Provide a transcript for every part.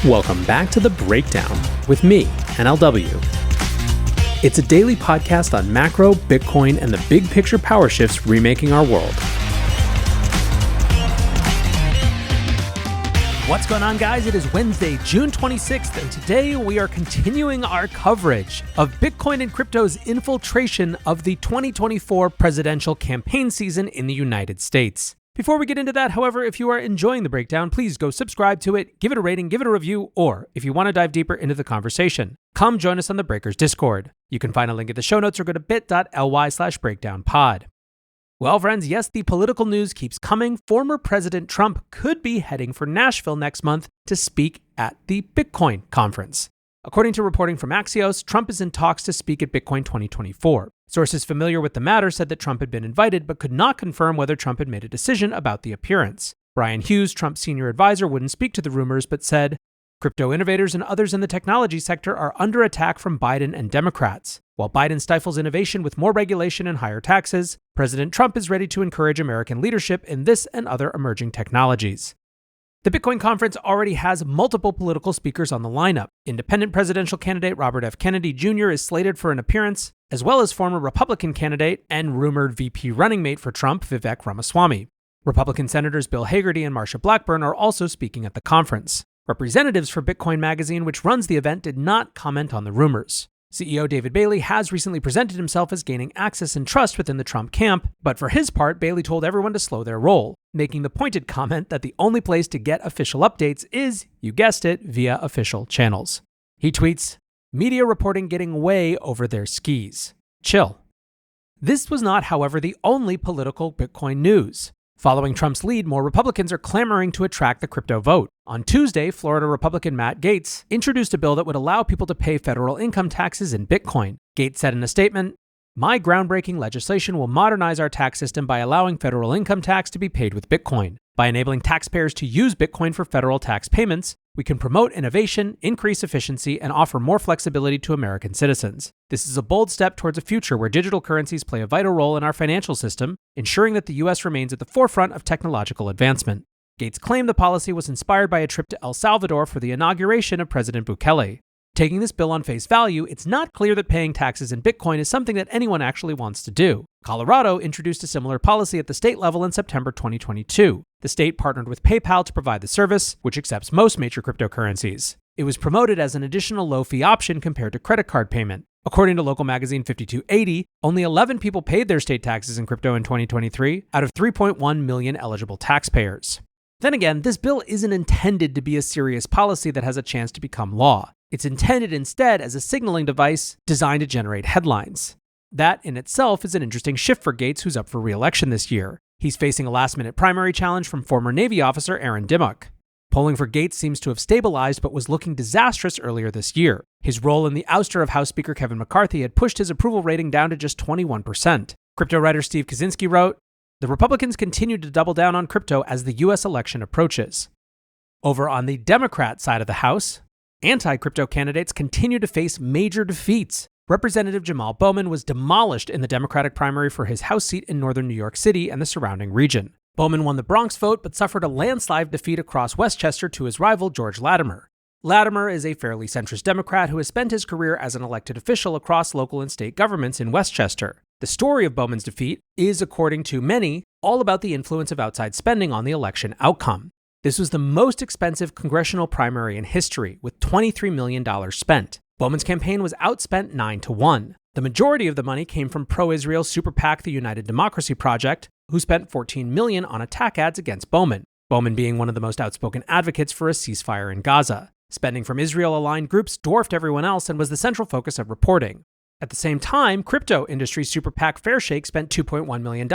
Welcome back to The Breakdown with me, NLW. It's a daily podcast on macro, Bitcoin, and the big picture power shifts remaking our world. What's going on, guys? It is Wednesday, June 26th, and today we are continuing our coverage of Bitcoin and crypto's infiltration of the 2024 presidential campaign season in the United States. Before we get into that, however, if you are enjoying The Breakdown, please go subscribe to it, give it a rating, give it a review, or if you want to dive deeper into the conversation, come join us on the Breakers Discord. You can find a link in the show notes or go to bit.ly/breakdownpod. Well, friends, yes, the political news keeps coming. Former President Trump could be heading for Nashville next month to speak at the Bitcoin conference. According to reporting from Axios, Trump is in talks to speak at Bitcoin 2024. Sources familiar with the matter said that Trump had been invited, but could not confirm whether Trump had made a decision about the appearance. Brian Hughes, Trump's senior advisor, wouldn't speak to the rumors, but said, "Crypto innovators and others in the technology sector are under attack from Biden and Democrats. While Biden stifles innovation with more regulation and higher taxes, President Trump is ready to encourage American leadership in this and other emerging technologies." The Bitcoin conference already has multiple political speakers on the lineup. Independent presidential candidate Robert F. Kennedy Jr. is slated for an appearance, as well as former Republican candidate and rumored VP running mate for Trump, Vivek Ramaswamy. Republican Senators Bill Hagerty and Marsha Blackburn are also speaking at the conference. Representatives for Bitcoin Magazine, which runs the event, did not comment on the rumors. CEO David Bailey has recently presented himself as gaining access and trust within the Trump camp, but for his part, Bailey told everyone to slow their roll, making the pointed comment that the only place to get official updates is, you guessed it, via official channels. He tweets, "Media reporting getting way over their skis. Chill." This was not, however, the only political Bitcoin news. Following Trump's lead, more Republicans are clamoring to attract the crypto vote. On Tuesday, Florida Republican Matt Gaetz introduced a bill that would allow people to pay federal income taxes in Bitcoin. Gaetz said in a statement, "My groundbreaking legislation will modernize our tax system by allowing federal income tax to be paid with Bitcoin. By enabling taxpayers to use Bitcoin for federal tax payments, we can promote innovation, increase efficiency, and offer more flexibility to American citizens. This is a bold step towards a future where digital currencies play a vital role in our financial system, ensuring that the U.S. remains at the forefront of technological advancement." Gaetz claimed the policy was inspired by a trip to El Salvador for the inauguration of President Bukele. Taking this bill on face value, it's not clear that paying taxes in Bitcoin is something that anyone actually wants to do. Colorado introduced a similar policy at the state level in September 2022. The state partnered with PayPal to provide the service, which accepts most major cryptocurrencies. It was promoted as an additional low-fee option compared to credit card payment. According to local magazine 5280, only 11 people paid their state taxes in crypto in 2023 out of 3.1 million eligible taxpayers. Then again, this bill isn't intended to be a serious policy that has a chance to become law. It's intended instead as a signaling device designed to generate headlines. That in itself is an interesting shift for Gaetz, who's up for re-election this year. He's facing a last-minute primary challenge from former Navy officer Aaron Dimmock. Polling for Gaetz seems to have stabilized but was looking disastrous earlier this year. His role in the ouster of House Speaker Kevin McCarthy had pushed his approval rating down to just 21%. Crypto writer Steve Kaczynski wrote, "The Republicans continue to double down on crypto as the U.S. election approaches." Over on the Democrat side of the House, anti-crypto candidates continue to face major defeats. Representative Jamal Bowman was demolished in the Democratic primary for his House seat in northern New York City and the surrounding region. Bowman won the Bronx vote but suffered a landslide defeat across Westchester to his rival George Latimer. Latimer is a fairly centrist Democrat who has spent his career as an elected official across local and state governments in Westchester. The story of Bowman's defeat is, according to many, all about the influence of outside spending on the election outcome. This was the most expensive congressional primary in history, with $23 million spent. Bowman's campaign was outspent 9-1. The majority of the money came from pro-Israel super PAC, the United Democracy Project, who spent $14 million on attack ads against Bowman. Bowman being one of the most outspoken advocates for a ceasefire in Gaza. Spending from Israel-aligned groups dwarfed everyone else and was the central focus of reporting. At the same time, crypto industry super PAC Fairshake spent $2.1 million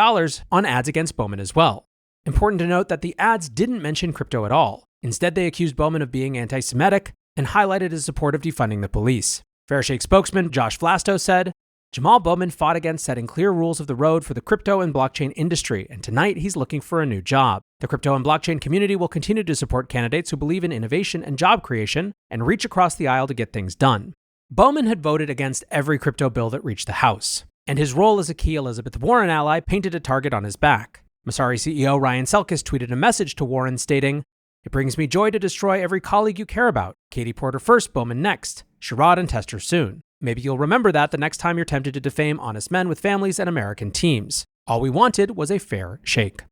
on ads against Bowman as well. Important to note that the ads didn't mention crypto at all. Instead, they accused Bowman of being anti-Semitic and highlighted his support of defunding the police. Fairshake spokesman Josh Vlasto said, "Jamal Bowman fought against setting clear rules of the road for the crypto and blockchain industry, and tonight he's looking for a new job. The crypto and blockchain community will continue to support candidates who believe in innovation and job creation and reach across the aisle to get things done." Bowman had voted against every crypto bill that reached the House, and his role as a key Elizabeth Warren ally painted a target on his back. Messari CEO Ryan Selkis tweeted a message to Warren stating, It brings me joy to destroy every colleague you care about. Katie Porter first, Bowman next. Sherrod and Tester soon. Maybe you'll remember that the next time you're tempted to defame honest men with families and American teams. All we wanted was a fair shake.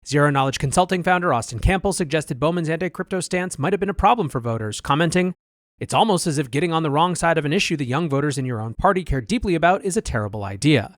Zero Knowledge Consulting founder Austin Campbell suggested Bowman's anti-crypto stance might have been a problem for voters, commenting, "It's almost as if getting on the wrong side of an issue the young voters in your own party care deeply about is a terrible idea."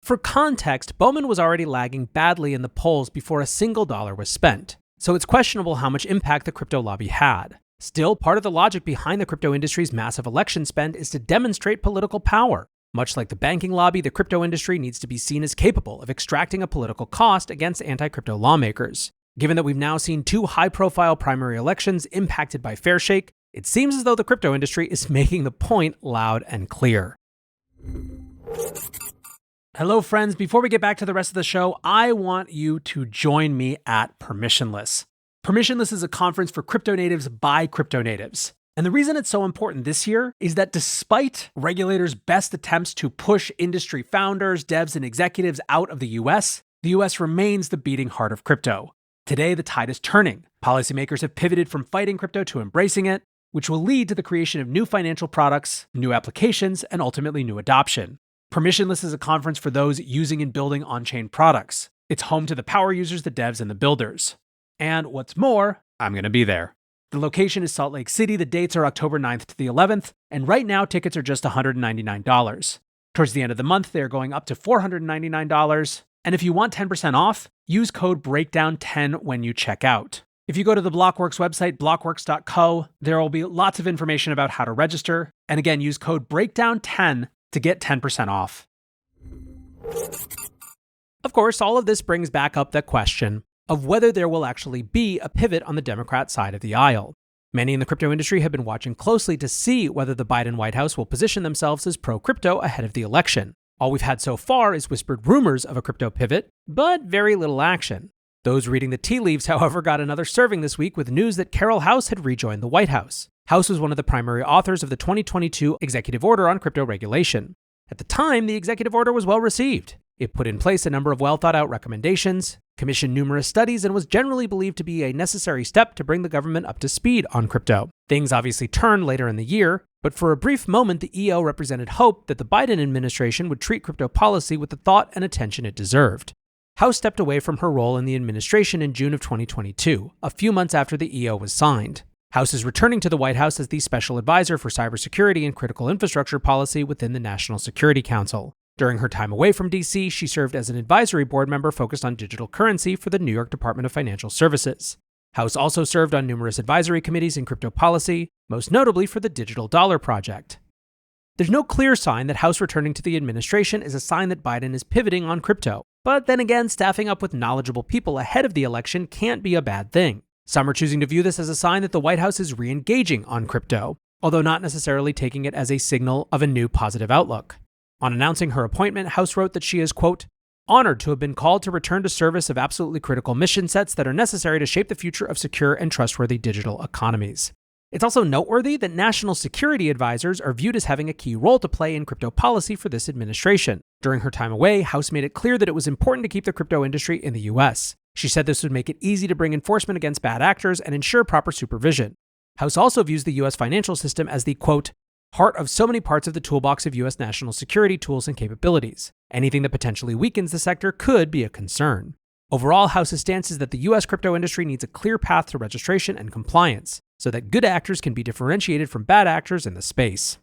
For context, Bowman was already lagging badly in the polls before a single dollar was spent, so it's questionable how much impact the crypto lobby had. Still, part of the logic behind the crypto industry's massive election spend is to demonstrate political power. Much like the banking lobby, the crypto industry needs to be seen as capable of extracting a political cost against anti-crypto lawmakers. Given that we've now seen 2 high-profile primary elections impacted by Fairshake, it seems as though the crypto industry is making the point loud and clear. Hello, friends. Before we get back to the rest of the show, I want you to join me at Permissionless. Permissionless is a conference for crypto natives by crypto natives. And the reason it's so important this year is that despite regulators' best attempts to push industry founders, devs, and executives out of the US remains the beating heart of crypto. Today, the tide is turning. Policymakers have pivoted from fighting crypto to embracing it, which will lead to the creation of new financial products, new applications, and ultimately new adoption. Permissionless is a conference for those using and building on-chain products. It's home to the power users, the devs, and the builders. And what's more, I'm going to be there. The location is Salt Lake City. The dates are October 9th to the 11th, and right now tickets are just $199. Towards the end of the month, they're going up to $499, and if you want 10% off, use code BREAKDOWN10 when you check out. If you go to the Blockworks website, blockworks.co, there will be lots of information about how to register, and again, use code BREAKDOWN10 to get 10% off. Of course, all of this brings back up the question of whether there will actually be a pivot on the Democrat side of the aisle. Many in the crypto industry have been watching closely to see whether the Biden White House will position themselves as pro-crypto ahead of the election. All we've had so far is whispered rumors of a crypto pivot, but very little action. Those reading the tea leaves, however, got another serving this week with news that Carol House had rejoined the White House. House was one of the primary authors of the 2022 Executive Order on Crypto Regulation. At the time, the executive order was well received. It put in place a number of well-thought-out recommendations, commissioned numerous studies, and was generally believed to be a necessary step to bring the government up to speed on crypto. Things obviously turned later in the year, but for a brief moment, the EO represented hope that the Biden administration would treat crypto policy with the thought and attention it deserved. House stepped away from her role in the administration in June of 2022, a few months after the EO was signed. House is returning to the White House as the special advisor for cybersecurity and critical infrastructure policy within the National Security Council. During her time away from D.C., she served as an advisory board member focused on digital currency for the New York Department of Financial Services. House also served on numerous advisory committees in crypto policy, most notably for the Digital Dollar Project. There's no clear sign that House returning to the administration is a sign that Biden is pivoting on crypto. But then again, staffing up with knowledgeable people ahead of the election can't be a bad thing. Some are choosing to view this as a sign that the White House is re-engaging on crypto, although not necessarily taking it as a signal of a new positive outlook. On announcing her appointment, House wrote that she is, quote, honored to have been called to return to service of absolutely critical mission sets that are necessary to shape the future of secure and trustworthy digital economies. It's also noteworthy that national security advisors are viewed as having a key role to play in crypto policy for this administration. During her time away, House made it clear that it was important to keep the crypto industry in the US. She said this would make it easy to bring enforcement against bad actors and ensure proper supervision. House also views the US financial system as the, quote, heart of so many parts of the toolbox of US national security tools and capabilities. Anything that potentially weakens the sector could be a concern. Overall, House's stance is that the US crypto industry needs a clear path to registration and compliance, so that good actors can be differentiated from bad actors in the space.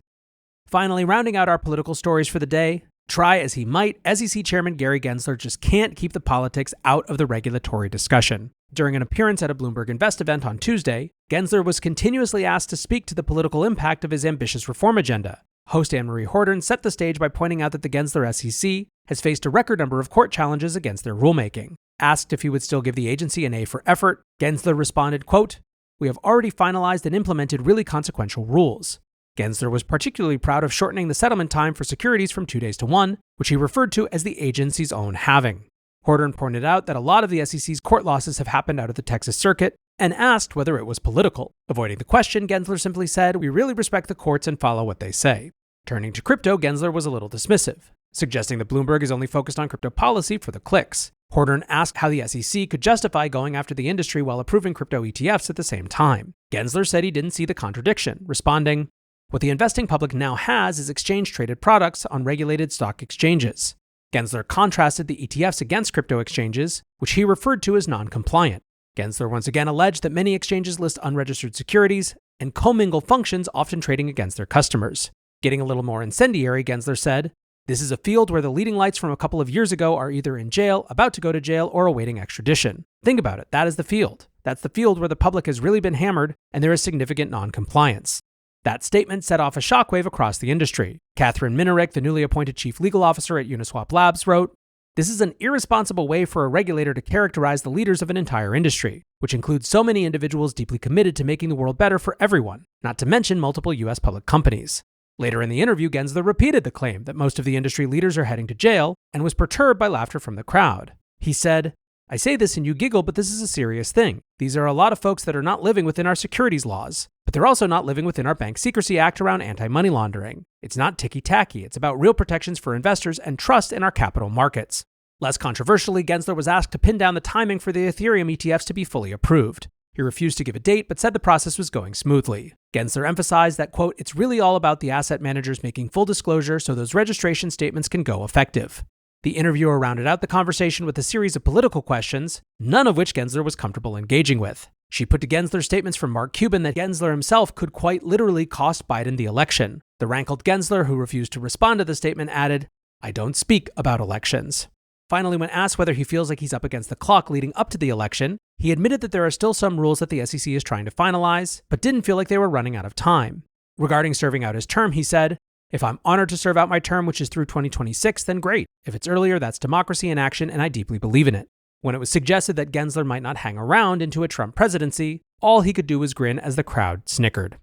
Finally, rounding out our political stories for the day, try as he might, SEC Chairman Gary Gensler just can't keep the politics out of the regulatory discussion. During an appearance at a Bloomberg Invest event on Tuesday, Gensler was continuously asked to speak to the political impact of his ambitious reform agenda. Host Anne-Marie Horton set the stage by pointing out that the Gensler SEC has faced a record number of court challenges against their rulemaking. Asked if he would still give the agency an A for effort, Gensler responded, quote, we have already finalized and implemented really consequential rules. Gensler was particularly proud of shortening the settlement time for securities from 2 days to 1, which he referred to as the agency's own halving. Horton pointed out that a lot of the SEC's court losses have happened out of the Texas circuit, and asked whether it was political. Avoiding the question, Gensler simply said, we really respect the courts and follow what they say. Turning to crypto, Gensler was a little dismissive. suggesting that Bloomberg is only focused on crypto policy for the clicks. Horton asked how the SEC could justify going after the industry while approving crypto ETFs at the same time. Gensler said he didn't see the contradiction, responding, "What the investing public now has is exchange-traded products on regulated stock exchanges." Gensler contrasted the ETFs against crypto exchanges, which he referred to as non-compliant. Gensler once again alleged that many exchanges list unregistered securities and commingle functions, often trading against their customers. Getting a little more incendiary, Gensler said, "This is a field where the leading lights from a couple of years ago are either in jail, about to go to jail, or awaiting extradition. Think about it, that is the field. That's the field where the public has really been hammered and there is significant non-compliance." That statement set off a shockwave across the industry. Catherine Minarek, the newly appointed chief legal officer at Uniswap Labs, wrote, "This is an irresponsible way for a regulator to characterize the leaders of an entire industry, which includes so many individuals deeply committed to making the world better for everyone, not to mention multiple US public companies." Later in the interview, Gensler repeated the claim that most of the industry leaders are heading to jail and was perturbed by laughter from the crowd. He said, "I say this and you giggle, but this is a serious thing. These are a lot of folks that are not living within our securities laws, but they're also not living within our Bank Secrecy Act around anti-money laundering. It's not ticky-tacky. It's about real protections for investors and trust in our capital markets." Less controversially, Gensler was asked to pin down the timing for the Ethereum ETFs to be fully approved. He refused to give a date, but said the process was going smoothly. Gensler emphasized that, quote, "It's really all about the asset managers making full disclosure so those registration statements can go effective." The interviewer rounded out the conversation with a series of political questions, none of which Gensler was comfortable engaging with. She put to Gensler statements from Mark Cuban that Gensler himself could quite literally cost Biden the election. The rankled Gensler, who refused to respond to the statement, added, "I don't speak about elections." Finally, when asked whether he feels like he's up against the clock leading up to the election, he admitted that there are still some rules that the SEC is trying to finalize, but didn't feel like they were running out of time. Regarding serving out his term, he said, "If I'm honored to serve out my term, which is through 2026, then great. If it's earlier, that's democracy in action, and I deeply believe in it." When it was suggested that Gensler might not hang around into a Trump presidency, all he could do was grin as the crowd snickered.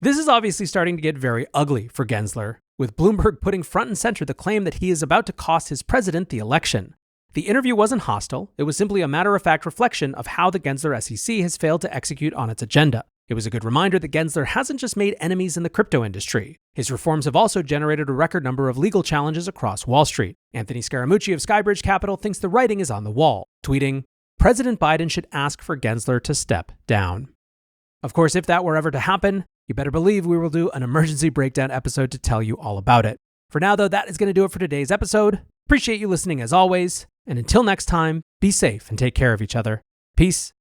This is obviously starting to get very ugly for Gensler, with Bloomberg putting front and center the claim that he is about to cost his president the election. The interview wasn't hostile, it was simply a matter-of-fact reflection of how the Gensler SEC has failed to execute on its agenda. It was a good reminder that Gensler hasn't just made enemies in the crypto industry. His reforms have also generated a record number of legal challenges across Wall Street. Anthony Scaramucci of Skybridge Capital thinks the writing is on the wall, tweeting, "President Biden should ask for Gensler to step down." Of course, if that were ever to happen, you better believe we will do an emergency breakdown episode to tell you all about it. For now, though, that is going to do it for today's episode. Appreciate you listening as always. And until next time, be safe and take care of each other. Peace